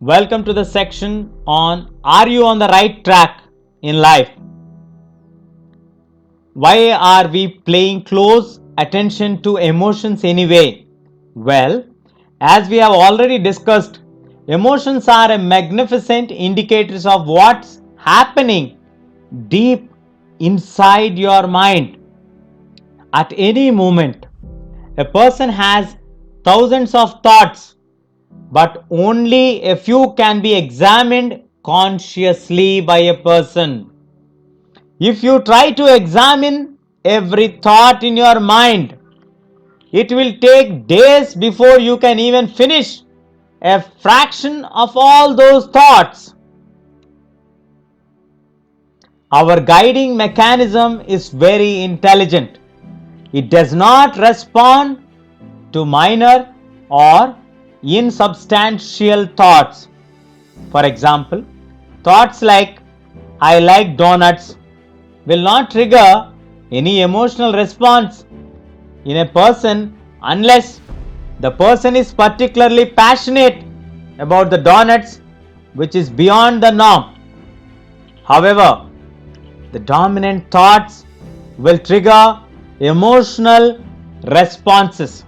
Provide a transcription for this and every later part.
Welcome to the section on Are you on the right track in life? Why are we paying close attention to emotions anyway? Well, as we have already discussed, emotions are a magnificent indicators of what's happening deep inside your mind. At any moment, a person has thousands of thoughts, but only a few can be examined consciously by a person. If you try to examine every thought in your mind, it will take days before you can even finish a fraction of all those thoughts. Our guiding mechanism is very intelligent. It does not respond to minor or insubstantial thoughts. For example, thoughts like I like donuts will not trigger any emotional response in a person unless the person is particularly passionate about the donuts, which is beyond the norm. However, the dominant thoughts will trigger emotional responses.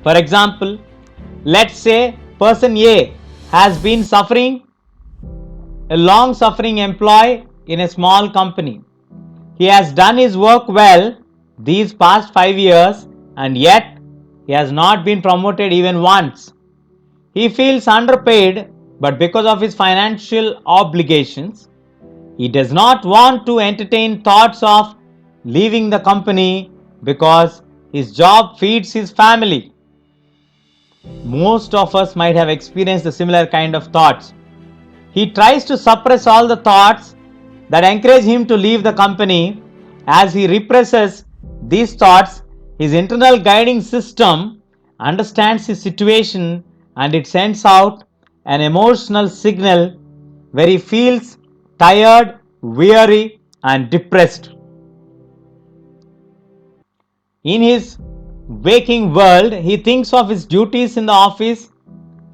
For example, let's say person A has been suffering, a long suffering employee in a small company. He has done his work well these past 5 years and yet he has not been promoted even once. He feels underpaid, but because of his financial obligations, he does not want to entertain thoughts of leaving the company because his job feeds his family. Most of us might have experienced a similar kind of thoughts. He tries to suppress all the thoughts that encourage him to leave the company. As he represses these thoughts, his internal guiding system understands his situation and it sends out an emotional signal where he feels tired, weary, and depressed. In his waking world, he thinks of his duties in the office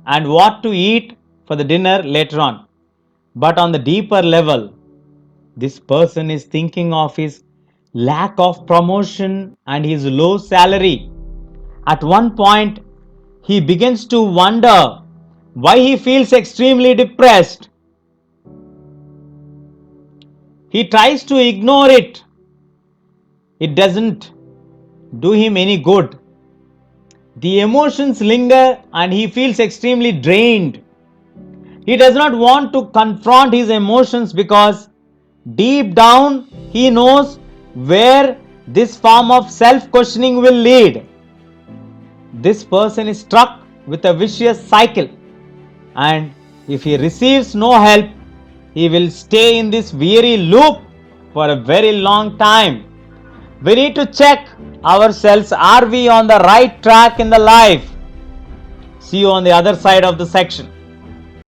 and what to eat for the dinner later on. But on the deeper level, this person is thinking of his lack of promotion and his low salary. At one point, he begins to wonder why he feels extremely depressed. He tries to ignore it. It doesn't do him any good. The emotions linger and he feels extremely drained. He does not want to confront his emotions because deep down he knows where this form of self questioning will lead. This person is struck with a vicious cycle, and if he receives no help, he will stay in this weary loop for a very long time. We need to check ourselves, are we on the right track in the life? See you on the other side of the section.